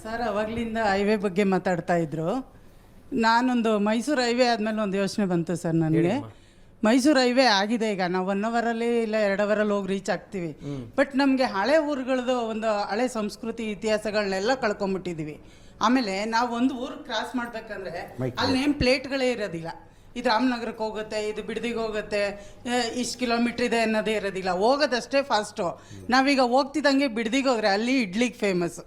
Sir ಅವಾಗಲಿಂದ highway ಬಗ್ಗೆ ಮಾತಾಡ್ತಾ ಇದ್ರು. ನಾನೊಂದು ಮೈಸೂರು ಹೈವೇ ಆದಮೇಲೆ ಒಂದು ಯೋಚನೆ ಬಂತು ಸರ್ ನನಗೆ. ಮೈಸೂರು ಹೈವೇ ಆಗಿದೆ, ಈಗ ನಾವು 1 ಅವರಲ್ಲಿ ಇಲ್ಲ 2 ಅವರಲ್ಲಿ ಹೋಗಿ ರೀಚ್ ಆಗ್ತೀವಿ. ಬಟ್ ನಮಗೆ ಹಳೆ ಊರುಗಳದ್ದು ಒಂದು ಹಳೆ ಸಂಸ್ಕೃತಿ ಇತಿಹಾಸಗಳನ್ನೆಲ್ಲ ಕಳ್ಕೊಂಬಿಟ್ಟಿದ್ದೀವಿ. ಆಮೇಲೆ ನಾವು ಒಂದು ಊರು ಕ್ರಾಸ್ ಮಾಡ್ಬೇಕಂದ್ರೆ ಅಲ್ಲಿ ನೇಮ್ ಪ್ಲೇಟ್ಗಳೇ ಇರೋದಿಲ್ಲ. ಇದು ರಾಮನಗರಕ್ಕೆ ಹೋಗುತ್ತೆ, ಇದು ಬಿಡದಿಗೆ ಹೋಗುತ್ತೆ, ಇಷ್ಟು ಕಿಲೋಮೀಟ್ರ್ ಇದೆ ಅನ್ನೋದೇ ಇರೋದಿಲ್ಲ. ಹೋಗೋದಷ್ಟೇ ಫಾಸ್ಟು. ನಾವೀಗ ಹೋಗ್ತಿದ್ದಂಗೆ ಬಿಡದಿಗೆ ಹೋದರೆ ಅಲ್ಲಿ ಇಡ್ಲಿಗೆ ಫೇಮಸ್.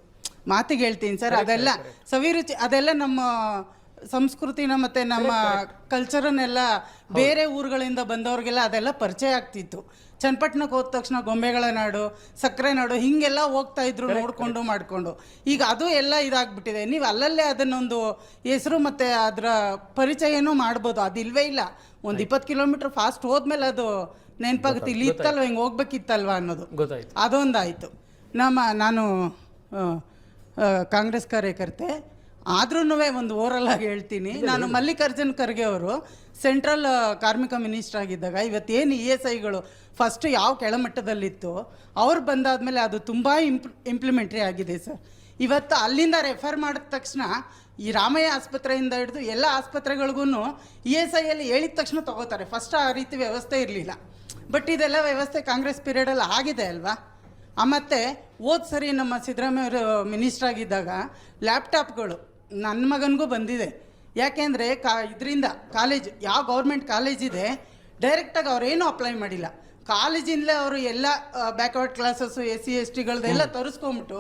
ಮಾತಿಗೆ ಹೇಳ್ತೀನಿ ಸರ್, ಅದೆಲ್ಲ ಸವಿರುಚಿ, ಅದೆಲ್ಲ ನಮ್ಮ ಸಂಸ್ಕೃತಿನ ಮತ್ತು ನಮ್ಮ ಕಲ್ಚರನ್ನೆಲ್ಲ ಬೇರೆ ಊರುಗಳಿಂದ ಬಂದವ್ರಿಗೆಲ್ಲ ಅದೆಲ್ಲ ಪರಿಚಯ ಆಗ್ತಿತ್ತು. ಚನ್ನಪಟ್ಟಣಕ್ಕೆ ಹೋದ ತಕ್ಷಣ ಗೊಂಬೆಗಳ ನಾಡು, ಸಕ್ಕರೆ ನಾಡು, ಹೀಗೆಲ್ಲ ಹೋಗ್ತಾ ಇದ್ರು ನೋಡಿಕೊಂಡು ಮಾಡಿಕೊಂಡು. ಈಗ ಅದು ಎಲ್ಲ ಇದಾಗ್ಬಿಟ್ಟಿದೆ. ನೀವು ಅಲ್ಲಲ್ಲೇ ಅದನ್ನೊಂದು ಹೆಸರು ಮತ್ತು ಅದರ ಪರಿಚಯನೂ ಮಾಡ್ಬೋದು. ಅದಿಲ್ವೇ ಇಲ್ಲ. ಒಂದು 20 ಕಿಲೋಮೀಟ್ರ್ ಫಾಸ್ಟ್ ಹೋದ್ಮೇಲೆ ಅದು ನೆನಪಾಗುತ್ತೆ, ಇಲ್ಲಿ ಇತ್ತಲ್ವ, ಹಿಂಗೆ ಹೋಗ್ಬೇಕಿತ್ತಲ್ವ ಅನ್ನೋದು. ಅದೊಂದಾಯಿತು. ನಾನು ಕಾಂಗ್ರೆಸ್ ಕಾರ್ಯಕರ್ತೆ ಆದ್ರೂ ಒಂದು ಓರಲ್ ಆಗಿ ಹೇಳ್ತೀನಿ. ನಾನು ಮಲ್ಲಿಕಾರ್ಜುನ್ ಖರ್ಗೆ ಅವರು ಸೆಂಟ್ರಲ್ ಕಾರ್ಮಿಕ ಮಿನಿಸ್ಟರ್ ಆಗಿದ್ದಾಗ ಇವತ್ತೇನು ESIಗಳು ಫಸ್ಟು ಯಾವ ಕೆಳಮಟ್ಟದಲ್ಲಿತ್ತು, ಅವ್ರು ಬಂದಾದಮೇಲೆ ಅದು ತುಂಬ ಇಂಪ್ಲಿಮೆಂಟ್ರಿ ಆಗಿದೆ ಸರ್. ಇವತ್ತು ಅಲ್ಲಿಂದ ರೆಫರ್ ಮಾಡಿದ ತಕ್ಷಣ ಈ ರಾಮಯ್ಯ ಆಸ್ಪತ್ರೆಯಿಂದ ಹಿಡಿದು ಎಲ್ಲ ಆಸ್ಪತ್ರೆಗಳಿಗೂ ESIಯಲ್ಲಿ ಹೇಳಿದ ತಕ್ಷಣ ತೊಗೋತಾರೆ. ಫಸ್ಟ್ ಆ ರೀತಿ ವ್ಯವಸ್ಥೆ ಇರಲಿಲ್ಲ. ಬಟ್ ಇದೆಲ್ಲ ವ್ಯವಸ್ಥೆ ಕಾಂಗ್ರೆಸ್ ಪೀರಿಯಡಲ್ಲಿ ಆಗಿದೆ ಅಲ್ವಾ. ಮತ್ತು ಹೋದ ಸರಿ ನಮ್ಮ ಸಿದ್ದರಾಮಯ್ಯ ಅವರು ಮಿನಿಸ್ಟರ್ ಆಗಿದ್ದಾಗ ಲ್ಯಾಪ್ಟಾಪ್ಗಳು ನನ್ನ ಮಗನಿಗೂ ಬಂದಿದೆ. ಯಾಕೆಂದರೆ ಇದರಿಂದ ಕಾಲೇಜು, ಯಾವ ಗೌರ್ಮೆಂಟ್ ಕಾಲೇಜ್ ಇದೆ ಡೈರೆಕ್ಟಾಗಿ ಅವ್ರೇನೂ ಅಪ್ಲೈ ಮಾಡಿಲ್ಲ. ಕಾಲೇಜಿಂದಲೇ ಅವರು ಎಲ್ಲ ಬ್ಯಾಕ್ವರ್ಡ್ ಕ್ಲಾಸಸ್ಸು, SC STಗಳದೆಲ್ಲ ತರಿಸ್ಕೊಂಬಿಟ್ಟು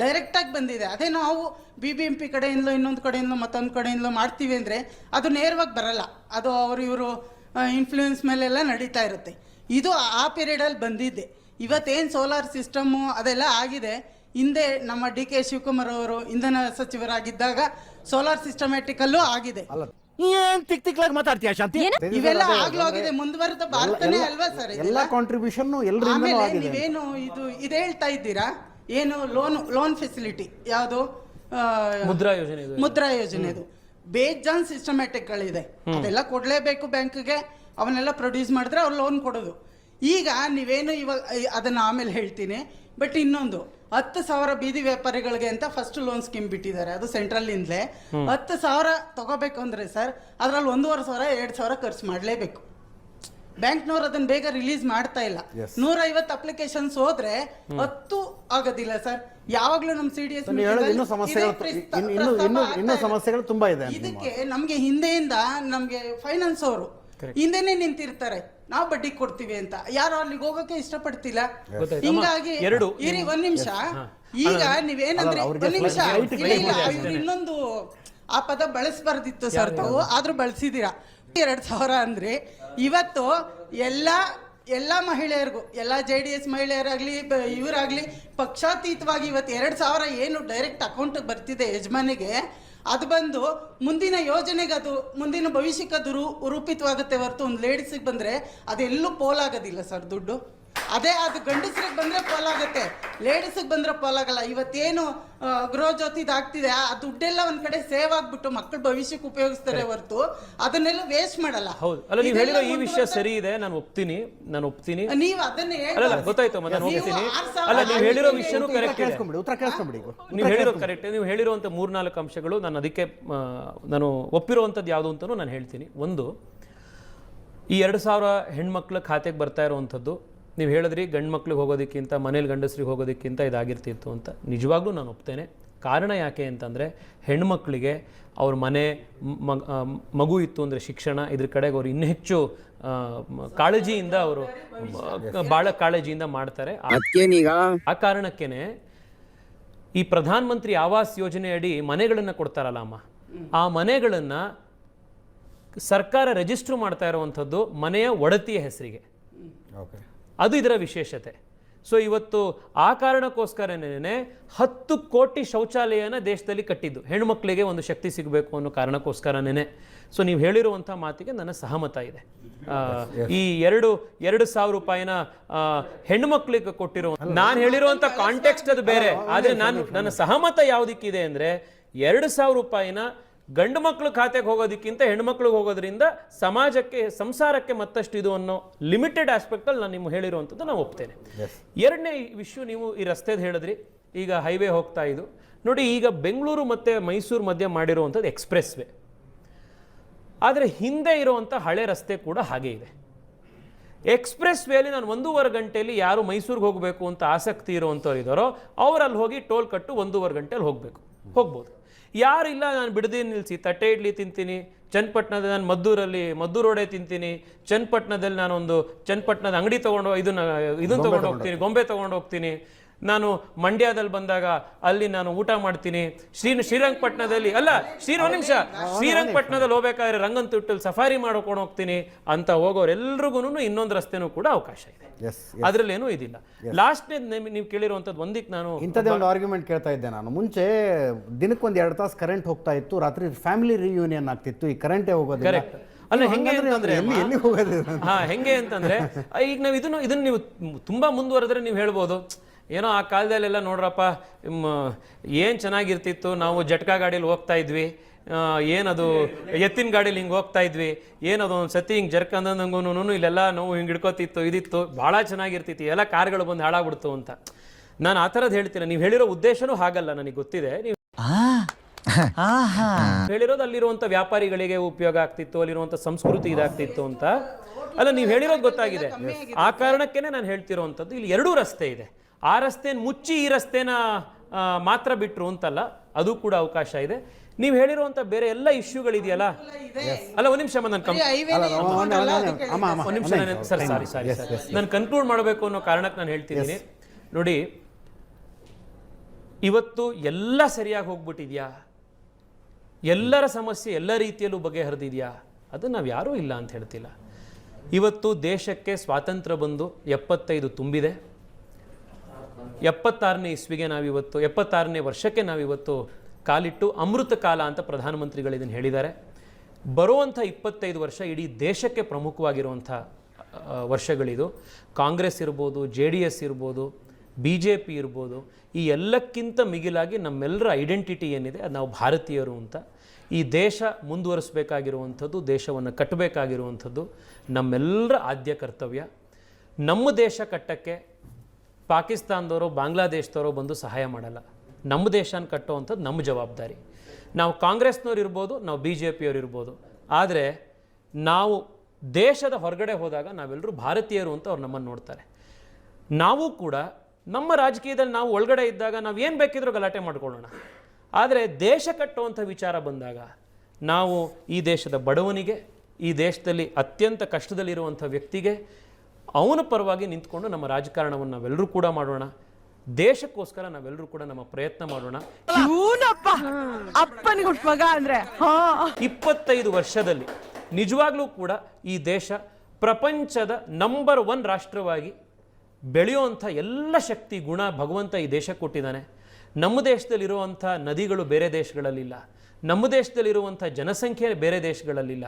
ಡೈರೆಕ್ಟಾಗಿ ಬಂದಿದೆ. ಅದೇ ನಾವು BBMP ಕಡೆಯಿಂದಲೋ ಇನ್ನೊಂದು ಕಡೆಯಿಂದಲೋ ಮತ್ತೊಂದು ಕಡೆಯಿಂದಲೋ ಮಾಡ್ತೀವಿ ಅಂದರೆ ಅದು ನೇರವಾಗಿ ಬರಲ್ಲ. ಅದು ಇವರು ಇನ್ಫ್ಲೂಯೆನ್ಸ್ ಮೇಲೆಲ್ಲ ನಡೀತಾ ಇರುತ್ತೆ. ಇದು ಆ ಪೀರಿಯಡಲ್ಲಿ ಬಂದಿದ್ದೆ. ಇವತ್ತೇನು ಸೋಲಾರ್ ಸಿಸ್ಟಮ್ಮು ಅದೆಲ್ಲ ಆಗಿದೆ. ಹಿಂದೆ ನಮ್ಮ DK ಶಿವಕುಮಾರ್ ಅವರು ಇಂಧನ ಸಚಿವರಾಗಿದ್ದಾಗ ಸೋಲಾರ್ ಸಿಸ್ಟಮ್ಯಾಟಿಕಲ್ಲೂ ಆಗಿದೆ. ಮಾತಾಡ್ತೀಯ ಶಾಂತಿ? ಇವೆಲ್ಲ ಆಗ್ಲೋಗಿದೆ. ಮುಂದುವರೆದ ಭಾರತನೇ ಅಲ್ವಾ ಸರ್ ಎಲ್ಲ ಕಾಂಟ್ರಿಬ್ಯೂಷನ್ ಎಲ್ಲರಿಂದ ಆಗಿದೆ. ನೀವೇನು ಇದು ಹೇಳ್ತಾ ಇದ್ದೀರಾ, ಏನು ಲೋನ್ ಫೆಸಿಲಿಟಿ, ಯಾವುದು ಮುದ್ರಾ ಯೋಜನೆದು ಬೇಜಾನ್ ಸಿಸ್ಟಮ್ಯಾಟಿಕ್ಗಳಿದೆ. ಅದೆಲ್ಲ ಕೊಡಲೇಬೇಕು ಬ್ಯಾಂಕ್ಗೆ. ಅವನ್ನೆಲ್ಲ ಪ್ರೊಡ್ಯೂಸ್ ಮಾಡಿದ್ರೆ ಅವ್ರು ಲೋನ್ ಕೊಡೋದು. ಈಗ ನೀವೇನು ಇವಾಗ ಅದನ್ನು ಆಮೇಲೆ ಹೇಳ್ತೀನಿ. ಬಟ್ ಇನ್ನೊಂದು 10,000 ಬೀದಿ ವ್ಯಾಪಾರಿಗಳಿಗೆ ಅಂತ ಫಸ್ಟ್ ಲೋನ್ ಸ್ಕೀಮ್ ಬಿಟ್ಟಿದ್ದಾರೆ. ಅದು ಸೆಂಟ್ರಲ್ಲಿಂದಲೇ 10,000 ತಗೋಬೇಕು ಅಂದರೆ ಸರ್ ಅದರಲ್ಲಿ 1,500 2,000 ಖರ್ಚು ಮಾಡಲೇಬೇಕು. ಬ್ಯಾಂಕ್ನವ್ರು ಅದನ್ನು ಬೇಗ ರಿಲೀಸ್ ಮಾಡ್ತಾ ಇಲ್ಲ. 150 ಅಪ್ಲಿಕೇಶನ್ಸ್ ಹೋದ್ರೆ 10 ಆಗೋದಿಲ್ಲ ಸರ್. ಯಾವಾಗಲೂ ನಮ್ಮ CDS ಸಮಸ್ಯೆಗಳು ತುಂಬಾ ಇದೆ. ಇದಕ್ಕೆ ನಮಗೆ ಹಿಂದೆಯಿಂದ ನಮಗೆ ಫೈನಾನ್ಸ್ ಅವರು ಹಿಂದೆನೆ ನಿಂತಿರ್ತಾರೆ, ನಾವು ಬಡ್ಡಿ ಕೊಡ್ತೀವಿ ಅಂತ. ಯಾರು ಅಲ್ಲಿಗೆ ಹೋಗಕ್ಕೆ ಇಷ್ಟಪಡ್ತಿಲ್ಲ. ಹಿಂಗಾಗಿ ಇರಿ ಒಂದ್ ನಿಮಿಷ. ಈಗ ನೀವೇನಂದ್ರೆ ಒಂದ್ ನಿಮಿಷ, ಇನ್ನೊಂದು ಆ ಪದ ಬಳಸಬಾರ್ದಿತ್ತು ಸರ್ ತಾವು, ಆದ್ರೂ ಬಳಸಿದೀರಾ. 2,000 ಅಂದ್ರೆ ಇವತ್ತು ಎಲ್ಲ ಮಹಿಳೆಯರಿಗೂ, ಎಲ್ಲ JDS ಮಹಿಳೆಯರಾಗ್ಲಿ ಇವರಾಗ್ಲಿ ಪಕ್ಷಾತೀತವಾಗಿ ಇವತ್ತು 2,000 ಏನು ಡೈರೆಕ್ಟ್ ಅಕೌಂಟ್ ಬರ್ತಿದೆ ಯಜಮಾನಿಗೆ, ಅದು ಬಂದು ಮುಂದಿನ ಯೋಜನೆಗೆ, ಅದು ಮುಂದಿನ ಭವಿಷ್ಯಕ್ಕೆ ಅದು ರೂಪಿತವಾಗುತ್ತೆ ಹೊರತು ಒಂದು ಲೇಡೀಸಿಗೆ ಬಂದರೆ ಅದೆಲ್ಲೂ ಪೋಲಾಗೋದಿಲ್ಲ ಸರ್ ದುಡ್ಡು. ಅದೇ ಅದು ಗಂಡಸ್ರಿಗೆ ಬಂದರೆ ಪೋಲಾಗುತ್ತೆ, ಲೇಡೀಸಿಗೆ ಬಂದರೆ ಪೋಲಾಗಲ್ಲ. ಇವತ್ತೇನು ಗೃಹ ಜ್ಯೋತಿದು ಆಗ್ತಿದೆ ಆ ದುಡ್ಡೆಲ್ಲ ಒಂದ್ ಕಡೆ ಸೇವ್ ಆಗ್ಬಿಟ್ಟು ಮಕ್ಕಳ ಭವಿಷ್ಯಕ್ಕೆ ಉಪಯೋಗಿಸ್ತಾರೆ ಹೊರತು ಅದನ್ನೆಲ್ಲ ವೇಸ್ಟ್ ಮಾಡಲ್ಲ. ಹೌದು, ಅಲ್ಲ ನೀವು ಹೇಳಿರೋ ಈ ವಿಷಯ ಸರಿ ಇದೆ, ನಾನು ಒಪ್ತೀನಿ. ನೀವು ಅದನ್ನೇ ಗೊತ್ತಾಯ್ತು, ನಾನು ಒಪ್ತೀನಿ. ಅಲ್ಲ ನೀವು ಹೇಳಿರೋ ವಿಷಯನೂ ಕರೆಕ್ಟ್ ಇದೆ, ನೀವು ಹೇಳಿರೋ ಕರೆಕ್ಟ್. ನೀವು ಹೇಳಿರುವಂತ 3-4 ಅಂಶಗಳು ನಾನು ಅದಕ್ಕೆ ನಾನು ಒಪ್ಪಿರುವಂಥದ್ದು ಯಾವುದು ಅಂತಲೂ ನಾನು ಹೇಳ್ತೀನಿ. ಒಂದು, ಈ 2,000 ಹೆಣ್ಮಕ್ಳ ಖಾತೆಗೆ ಬರ್ತಾ ಇರುವಂಥದ್ದು ನೀವು ಹೇಳಿದ್ರಿ, ಗಂಡು ಮಕ್ಳಿಗೆ ಹೋಗೋದಕ್ಕಿಂತ ಮನೇಲಿ ಗಂಡಸ್ರಿಗೆ ಹೋಗೋದಕ್ಕಿಂತ ಇದಾಗಿರ್ತಿತ್ತು ಅಂತ. ನಿಜವಾಗ್ಲೂ ನಾನು ಒಪ್ತೇನೆ. ಕಾರಣ ಯಾಕೆ ಅಂತಂದರೆ ಹೆಣ್ಮಕ್ಳಿಗೆ ಅವ್ರ ಮನೆ ಮಗು ಇತ್ತು ಅಂದರೆ ಶಿಕ್ಷಣ, ಇದ್ರ ಕಡೆಗೆ ಅವ್ರು ಇನ್ನೂ ಹೆಚ್ಚು ಕಾಳಜಿಯಿಂದ ಅವರು ಭಾಳ ಕಾಳಜಿಯಿಂದ ಮಾಡ್ತಾರೆ. ಆ ಕಾರಣಕ್ಕೇನೆ ಈ ಪ್ರಧಾನ ಮಂತ್ರಿ ಆವಾಸ್ ಯೋಜನೆ ಅಡಿ ಮನೆಗಳನ್ನು ಕೊಡ್ತಾರಲ್ಲ ಅಮ್ಮ, ಆ ಮನೆಗಳನ್ನು ಸರ್ಕಾರ ರಿಜಿಸ್ಟ್ರ್ ಮಾಡ್ತಾ ಇರುವಂಥದ್ದು ಮನೆಯ ಒಡತಿಯ ಹೆಸರಿಗೆ. ಅದು ಇದರ ವಿಶೇಷತೆ. ಸೊ ಇವತ್ತು ಆ ಕಾರಣಕ್ಕೋಸ್ಕರನೇ 10 ಕೋಟಿ ಶೌಚಾಲಯನ ದೇಶದಲ್ಲಿ ಕಟ್ಟಿದ್ದು, ಹೆಣ್ಮಕ್ಳಿಗೆ ಒಂದು ಶಕ್ತಿ ಸಿಗಬೇಕು ಅನ್ನೋ ಕಾರಣಕ್ಕೋಸ್ಕರನೇ. ಸೊ ನೀವು ಹೇಳಿರುವಂಥ ಮಾತಿಗೆ ನನ್ನ ಸಹಮತ ಇದೆ. ಈ 2,000 ರೂಪಾಯಿನ ಹೆಣ್ಮಕ್ಳಿಗೆ ಕೊಟ್ಟಿರೋ, ನಾನು ಹೇಳಿರುವಂಥ ಕಾಂಟೆಕ್ಸ್ಟ್ ಅದು ಬೇರೆ. ಆದರೆ ನನ್ನ ಸಹಮತ ಯಾವುದಕ್ಕಿದೆ ಅಂದರೆ 2,000 ರೂಪಾಯಿನ ಗಂಡು ಮಕ್ಕಳು ಖಾತೆಗೆ ಹೋಗೋದಕ್ಕಿಂತ ಹೆಣ್ಮಕ್ಳಿಗೆ ಹೋಗೋದ್ರಿಂದ ಸಮಾಜಕ್ಕೆ, ಸಂಸಾರಕ್ಕೆ ಮತ್ತಷ್ಟು ಇದು ಅನ್ನೋ ಲಿಮಿಟೆಡ್ ಆಸ್ಪೆಕ್ಟಲ್ಲಿ ನಾನು ನಿಮ್ಗೆ ಹೇಳಿರುವಂಥದ್ದು ನಾನು ಒಪ್ತೇನೆ. ಎರಡನೇ ವಿಷಯ, ನೀವು ಈ ರಸ್ತೆದು ಹೇಳಿದ್ರಿ, ಈಗ ಹೈವೇ ಹೋಗ್ತಾ ಇದ್ದು ನೋಡಿ, ಈಗ ಬೆಂಗಳೂರು ಮತ್ತು ಮೈಸೂರು ಮಧ್ಯೆ ಮಾಡಿರುವಂಥದ್ದು ಎಕ್ಸ್ಪ್ರೆಸ್ ವೇ, ಆದರೆ ಹಿಂದೆ ಇರುವಂಥ ಹಳೆ ರಸ್ತೆ ಕೂಡ ಹಾಗೆ ಇದೆ. ಎಕ್ಸ್ಪ್ರೆಸ್ ವೇಲಿ ನಾನು 1.5 ಗಂಟೆಯಲ್ಲಿ ಯಾರು ಮೈಸೂರಿಗೆ ಹೋಗಬೇಕು ಅಂತ ಆಸಕ್ತಿ ಇರುವಂಥವ್ರು ಇದ್ದಾರೋ ಅವರಲ್ಲಿ ಹೋಗಿ ಟೋಲ್ ಕಟ್ಟು 1.5 ಗಂಟೆಯಲ್ಲಿ ಹೋಗ್ಬೋದು. ಯಾರಿಲ್ಲ, ನಾನು ಬಿಡದಿ ನಿಲ್ಲಿಸಿ ತಟ್ಟೆ ಇಡ್ಲಿ ತಿಂತೀನಿ, ಚನ್ನಪಟ್ಟಣದ ನಾನು ಮದ್ದೂರು ವಡೆ ತಿಂತೀನಿ, ಚನ್ನಪಟ್ಟಣದಲ್ಲಿ ನಾನೊಂದು ಚನ್ನಪಟ್ಟಣದ ಅಂಗಡಿ ತೊಗೊಂಡು ಇದನ್ನು ತೊಗೊಂಡು ಹೋಗ್ತೀನಿ, ಗೊಂಬೆ ತೊಗೊಂಡು ಹೋಗ್ತೀನಿ, ನಾನು ಮಂಡ್ಯದಲ್ಲಿ ಬಂದಾಗ ಅಲ್ಲಿ ನಾನು ಊಟ ಮಾಡ್ತೀನಿ, ಶ್ರೀರಂಗಪಟ್ಟಣದಲ್ಲಿ ಶ್ರೀರಂಗಪಟ್ಟಣದಲ್ಲಿ ಹೋಗ್ಬೇಕಾದ್ರೆ ರಂಗನತಿಟ್ಟಲ್ಲಿ ಸಫಾರಿ ಮಾಡ್ಕೊಂಡು ಹೋಗ್ತೀನಿ ಅಂತ ಹೋಗೋರೆಲ್ರಿಗೂ ಇನ್ನೊಂದು ರಸ್ತೆನೂ ಕೂಡ ಅವಕಾಶ ಇದೆ. ಅದ್ರಲ್ಲೇನೂ ಇದಿಲ್ಲ. ಲಾಸ್ಟ್ನೇ ನೀವು ಕೇಳಿರುವಂಥದ್ದು ಒಂದಿಕ್ಕೆ ನಾನು ಇಂಥದ್ದೇ ಒಂದು ಆರ್ಗ್ಯುಮೆಂಟ್ ಕೇಳ್ತಾ ಇದ್ದೆ ನಾನು. ಮುಂಚೆ ದಿನಕ್ಕೊಂದು 2 ತಾಸು ಕರೆಂಟ್ ಹೋಗ್ತಾ ಇತ್ತು, ರಾತ್ರಿ ಫ್ಯಾಮಿಲಿ ರಿಯೂನಿಯನ್ ಆಗ್ತಿತ್ತು, ಈ ಕರೆಂಟೇ ಹೋಗೋದು. ಕರೆಕ್ಟ್ ಅಲ್ಲ, ಹೆಂಗೆ ಅಂತಂದ್ರೆ ಹೆಂಗೆ ಅಂತಂದ್ರೆ ಈಗ ನಾವು ಇದನ್ನ ನೀವು ತುಂಬಾ ಮುಂದುವರೆದ್ರೆ ನೀವು ಹೇಳ್ಬೋದು, ಏನೋ ಆ ಕಾಲದಲ್ಲೆಲ್ಲ ನೋಡ್ರಪ್ಪ ಏನು ಚೆನ್ನಾಗಿರ್ತಿತ್ತು, ನಾವು ಜಟ್ಕಾ ಗಾಡೀಲಿ ಹೋಗ್ತಾ ಇದ್ವಿ, ಏನದು ಎತ್ತಿನ ಗಾಡೀಲಿ ಹಿಂಗೆ ಹೋಗ್ತಾ ಇದ್ವಿ, ಏನದು ಒಂದು ಸತಿ ಹಿಂಗೆ ಜರ್ಕಂದಂಗೂ ಇಲ್ಲೆಲ್ಲ ನೋವು ಹಿಂಗೆ ಹಿಡ್ಕೋತಿತ್ತು, ಇದಿತ್ತು, ಭಾಳ ಚೆನ್ನಾಗಿರ್ತಿತ್ತು, ಎಲ್ಲ ಕಾರ್ಗಳು ಬಂದು ಹಾಳಾಗ್ಬಿಡ್ತು ಅಂತ. ನಾನು ಆ ಥರದ್ದು ಹೇಳ್ತೀನಿ. ನೀವು ಹೇಳಿರೋ ಉದ್ದೇಶನೂ ಹಾಗಲ್ಲ, ನನಗೆ ಗೊತ್ತಿದೆ. ನೀವು ಹೇಳಿರೋದು ಅಲ್ಲಿರುವಂಥ ವ್ಯಾಪಾರಿಗಳಿಗೆ ಉಪಯೋಗ ಆಗ್ತಿತ್ತು, ಅಲ್ಲಿರುವಂಥ ಸಂಸ್ಕೃತಿ ಇದಾಗ್ತಿತ್ತು ಅಂತ ಅಲ್ಲ, ನೀವು ಹೇಳಿರೋದು ಗೊತ್ತಾಗಿದೆ. ಆ ಕಾರಣಕ್ಕೇನೆ ನಾನು ಹೇಳ್ತಿರೋವಂಥದ್ದು, ಇಲ್ಲಿ 2 ರಸ್ತೆ ಇದೆ. ಆ ರಸ್ತೆನ ಮುಚ್ಚಿ ಈ ರಸ್ತೆನ ಮಾತ್ರ ಬಿಟ್ರು ಅಂತಲ್ಲ, ಅದು ಕೂಡ ಅವಕಾಶ ಇದೆ. ನೀವು ಹೇಳಿರುವಂತ ಬೇರೆ ಎಲ್ಲ ಇಶ್ಯೂಗಳಿದೆಯಲ್ಲ, ಅಲ್ಲ ಒಂದು ನಿಮಿಷ ನಾನು ಕನ್ಕ್ಲೂಡ್ ಮಾಡಬೇಕು ಅನ್ನೋ ಕಾರಣಕ್ಕೆ ನಾನು ಹೇಳ್ತಿದ್ದೀನಿ. ನೋಡಿ, ಇವತ್ತು ಎಲ್ಲ ಸರಿಯಾಗಿ ಹೋಗ್ಬಿಟ್ಟಿದ್ಯಾ, ಎಲ್ಲರ ಸಮಸ್ಯೆ ಎಲ್ಲ ರೀತಿಯಲ್ಲೂ ಬಗೆಹರಿದಿದೆಯಾ? ಅದು ನಾವು ಯಾರೂ ಇಲ್ಲ ಅಂತ ಹೇಳ್ತಿಲ್ಲ. ಇವತ್ತು ದೇಶಕ್ಕೆ ಸ್ವಾತಂತ್ರ್ಯ ಬಂದು 75 ತುಂಬಿದೆ. 76ನೇ ಇಸ್ವಿಗೆ ನಾವಿವತ್ತು 76ನೇ ವರ್ಷಕ್ಕೆ ನಾವಿವತ್ತು ಕಾಲಿಟ್ಟು ಅಮೃತ ಕಾಲ ಅಂತ ಪ್ರಧಾನಮಂತ್ರಿಗಳು ಇದನ್ನು ಹೇಳಿದ್ದಾರೆ. ಬರುವಂಥ 25 ವರ್ಷ ಇಡೀ ದೇಶಕ್ಕೆ ಪ್ರಮುಖವಾಗಿರುವಂಥ ವರ್ಷಗಳಿದು. ಕಾಂಗ್ರೆಸ್ ಇರ್ಬೋದು, JDS ಇರ್ಬೋದು, BJP ಇರ್ಬೋದು, ಈ ಎಲ್ಲಕ್ಕಿಂತ ಮಿಗಿಲಾಗಿ ನಮ್ಮೆಲ್ಲರ ಐಡೆಂಟಿಟಿ ಏನಿದೆ ಅದು ನಾವು ಭಾರತೀಯರು ಅಂತ. ಈ ದೇಶ ಮುಂದುವರಿಸಬೇಕಾಗಿರುವಂಥದ್ದು, ದೇಶವನ್ನು ಕಟ್ಟಬೇಕಾಗಿರುವಂಥದ್ದು ನಮ್ಮೆಲ್ಲರ ಆದ್ಯ ಕರ್ತವ್ಯ. ನಮ್ಮ ದೇಶ ಕಟ್ಟಕ್ಕೆ ಪಾಕಿಸ್ತಾನದವರು, ಬಾಂಗ್ಲಾದೇಶದವರು ಬಂದು ಸಹಾಯ ಮಾಡಲ್ಲ. ನಮ್ಮ ದೇಶನ ಕಟ್ಟುವಂಥದ್ದು ನಮ್ಮ ಜವಾಬ್ದಾರಿ. ನಾವು ಕಾಂಗ್ರೆಸ್ನವ್ರು ಇರ್ಬೋದು, ನಾವು BJPಯವ್ರು ಇರ್ಬೋದು, ಆದರೆ ನಾವು ದೇಶದ ಹೊರಗಡೆ ಹೋದಾಗ ನಾವೆಲ್ಲರೂ ಭಾರತೀಯರು ಅಂತ ಅವ್ರು ನಮ್ಮನ್ನು ನೋಡ್ತಾರೆ. ನಾವು ಕೂಡ ನಮ್ಮ ರಾಜಕೀಯದಲ್ಲಿ ನಾವು ಒಳಗಡೆ ಇದ್ದಾಗ ನಾವು ಏನು ಬೇಕಿದ್ರೂ ಗಲಾಟೆ ಮಾಡ್ಕೊಳ್ಳೋಣ, ಆದರೆ ದೇಶ ಕಟ್ಟುವಂಥ ವಿಚಾರ ಬಂದಾಗ ನಾವು ಈ ದೇಶದ ಬಡವನಿಗೆ, ಈ ದೇಶದಲ್ಲಿ ಅತ್ಯಂತ ಕಷ್ಟದಲ್ಲಿರುವಂಥ ವ್ಯಕ್ತಿಗೆ ಅವನ ಪರವಾಗಿ ನಿಂತ್ಕೊಂಡು ನಮ್ಮ ರಾಜಕಾರಣವನ್ನು ನಾವೆಲ್ಲರೂ ಕೂಡ ಮಾಡೋಣ. ದೇಶಕ್ಕೋಸ್ಕರ ನಾವೆಲ್ಲರೂ ಕೂಡ ನಮ್ಮ ಪ್ರಯತ್ನ ಮಾಡೋಣ. 25 ವರ್ಷದಲ್ಲಿ ನಿಜವಾಗ್ಲೂ ಕೂಡ ಈ ದೇಶ ಪ್ರಪಂಚದ ನಂಬರ್ 1 ರಾಷ್ಟ್ರವಾಗಿ ಬೆಳೆಯುವಂಥ ಎಲ್ಲ ಶಕ್ತಿ ಗುಣ ಭಗವಂತ ಈ ದೇಶಕ್ಕೆ ಕೊಟ್ಟಿದ್ದಾನೆ. ನಮ್ಮ ದೇಶದಲ್ಲಿರುವಂಥ ನದಿಗಳು ಬೇರೆ ದೇಶಗಳಲ್ಲಿಲ್ಲ, ನಮ್ಮ ದೇಶದಲ್ಲಿರುವಂಥ ಜನಸಂಖ್ಯೆ ಬೇರೆ ದೇಶಗಳಲ್ಲಿಲ್ಲ.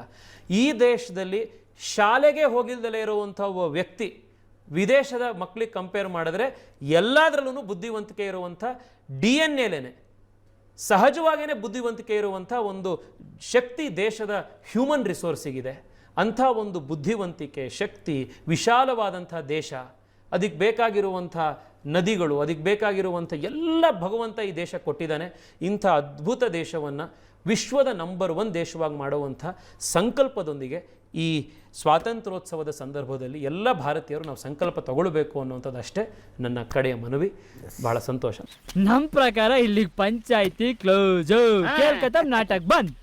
ಈ ದೇಶದಲ್ಲಿ ಶಾಲೆಗೆ ಹೋಗಿಲ್ದಲೇ ಇರುವಂಥ ಒಬ್ಬ ವ್ಯಕ್ತಿ ವಿದೇಶದ ಮಕ್ಕಳಿಗೆ ಕಂಪೇರ್ ಮಾಡಿದ್ರೆ ಎಲ್ಲದರಲ್ಲೂ ಬುದ್ಧಿವಂತಿಕೆ ಇರುವಂಥ DNA ಸಹಜವಾಗಿಯೇ ಬುದ್ಧಿವಂತಿಕೆ ಇರುವಂಥ ಒಂದು ಶಕ್ತಿ ದೇಶದ ಹ್ಯೂಮನ್ ರಿಸೋರ್ಸಿಗಿದೆ. ಅಂಥ ಒಂದು ಬುದ್ಧಿವಂತಿಕೆ, ಶಕ್ತಿ, ವಿಶಾಲವಾದಂಥ ದೇಶ, ಅದಕ್ಕೆ ಬೇಕಾಗಿರುವಂಥ ನದಿಗಳು, ಅದಕ್ಕೆ ಬೇಕಾಗಿರುವಂಥ ಎಲ್ಲ ಭಗವಂತ ಈ ದೇಶ ಕೊಟ್ಟಿದ್ದಾನೆ. ಇಂಥ ಅದ್ಭುತ ದೇಶವನ್ನು ವಿಶ್ವದ ನಂಬರ್ 1 ದೇಶವಾಗಿ ಮಾಡುವಂಥ ಸಂಕಲ್ಪದೊಂದಿಗೆ ಈ ಸ್ವಾತಂತ್ರ್ಯೋತ್ಸವದ ಸಂದರ್ಭದಲ್ಲಿ ಎಲ್ಲ ಭಾರತೀಯರು ನಾವು ಸಂಕಲ್ಪ ತಗೊಳ್ಬೇಕು ಅನ್ನುವಂಥದ್ದು ಅಷ್ಟೇ ನನ್ನ ಕಡೆಯ ಮನವಿ. ಬಹಳ ಸಂತೋಷ. ನಮ್ಮ ಪ್ರಕಾರ ಇಲ್ಲಿಗೆ ಪಂಚಾಯ್ತಿ ಕ್ಲೋಸ್, ನಾಟಕ ಬಂದ್.